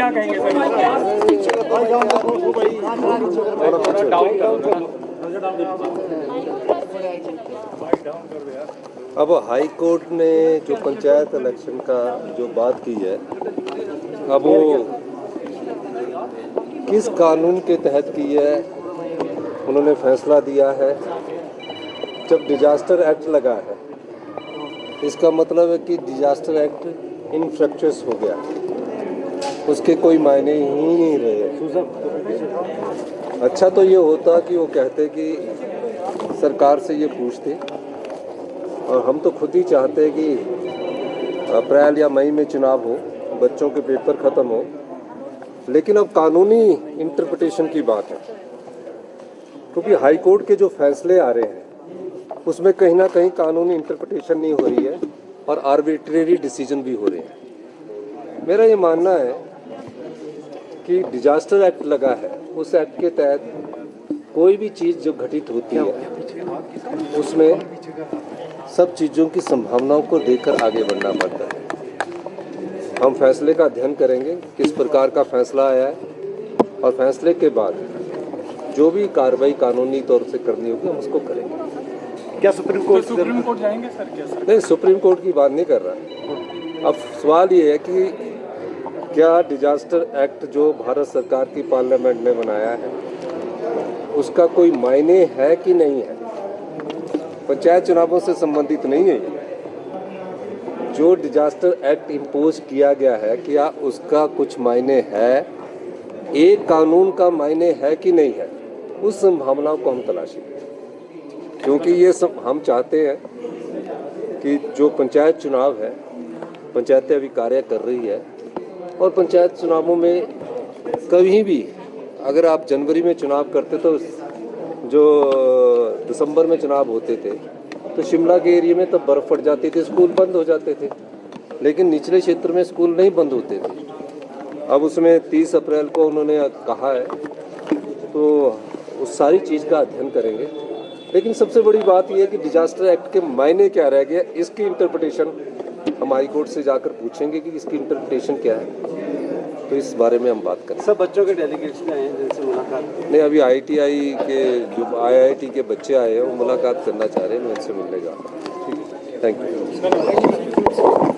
क्या कहेंगे सर? अब हाई कोर्ट ने जो पंचायत इलेक्शन का जो बात की है, अब वो किस कानून के तहत की है, उन्होंने फैसला दिया है। जब डिजास्टर एक्ट लगा है, इसका मतलब है कि डिजास्टर एक्ट इनफ्रक्चुअस हो गया, उसके कोई मायने ही नहीं रहे। अच्छा तो ये होता कि वो कहते कि सरकार से ये पूछते, और हम तो खुद ही चाहते हैं कि अप्रैल या मई में चुनाव हो, बच्चों के पेपर ख़त्म हो। लेकिन अब कानूनी इंटरप्रिटेशन की बात है, क्योंकि हाई कोर्ट के जो फैसले आ रहे हैं उसमें कहीं ना कहीं कानूनी इंटरप्रिटेशन नहीं हो रही है और आर्बिट्रेरी डिसीजन भी हो रहे हैं। मेरा ये मानना है कि डिजास्टर एक्ट लगा है, उस एक्ट के तहत कोई भी चीज़ जो घटित होती है उसमें सब चीज़ों की संभावनाओं को देखकर आगे बढ़ना पड़ता है। हम फैसले का अध्ययन करेंगे, किस प्रकार का फैसला आया है, और फैसले के बाद जो भी कार्रवाई कानूनी तौर से करनी होगी हम उसको करेंगे। क्या सुप्रीम कोर्ट जाएंगे सर? क्या सर? नहीं, सुप्रीम कोर्ट की बात नहीं कर रहा। अब सवाल ये है कि क्या डिजास्टर एक्ट जो भारत सरकार की पार्लियामेंट ने बनाया है उसका कोई मायने है कि नहीं है। पंचायत चुनावों से संबंधित नहीं है। जो डिजास्टर एक्ट इम्पोज किया गया है, क्या उसका कुछ मायने है, एक कानून का मायने है कि नहीं है, उस संभावनाओं को हम तलाशेंगे। क्योंकि ये सब हम चाहते हैं कि जो पंचायत चुनाव है, पंचायतें अभी कार्य कर रही है, और पंचायत चुनावों में कभी भी अगर आप जनवरी में चुनाव करते तो जो दिसंबर में चुनाव होते थे तो शिमला के एरिया में तब बर्फ़ पड़ जाती थी, स्कूल बंद हो जाते थे, लेकिन निचले क्षेत्र में स्कूल नहीं बंद होते थे। अब उसमें 30 अप्रैल को उन्होंने कहा है, तो उस सारी चीज़ का अध्ययन करेंगे। लेकिन सबसे बड़ी बात यह है कि डिजास्टर एक्ट के मायने क्या रह गया, इसकी इंटरप्रिटेशन हम हाई कोर्ट से जाकर पूछेंगे कि इसकी इंटरप्रिटेशन क्या है, तो इस बारे में हम बात करें। सब बच्चों के डेलीगेट्स आए हैं जिनसे मुलाकात? नहीं, अभी IIT के जो IIT के बच्चे आए हैं वो मुलाकात करना चाह रहे हैं, मैं इनसे मिलने जा रहा हूँ। ठीक है, थैंक यू।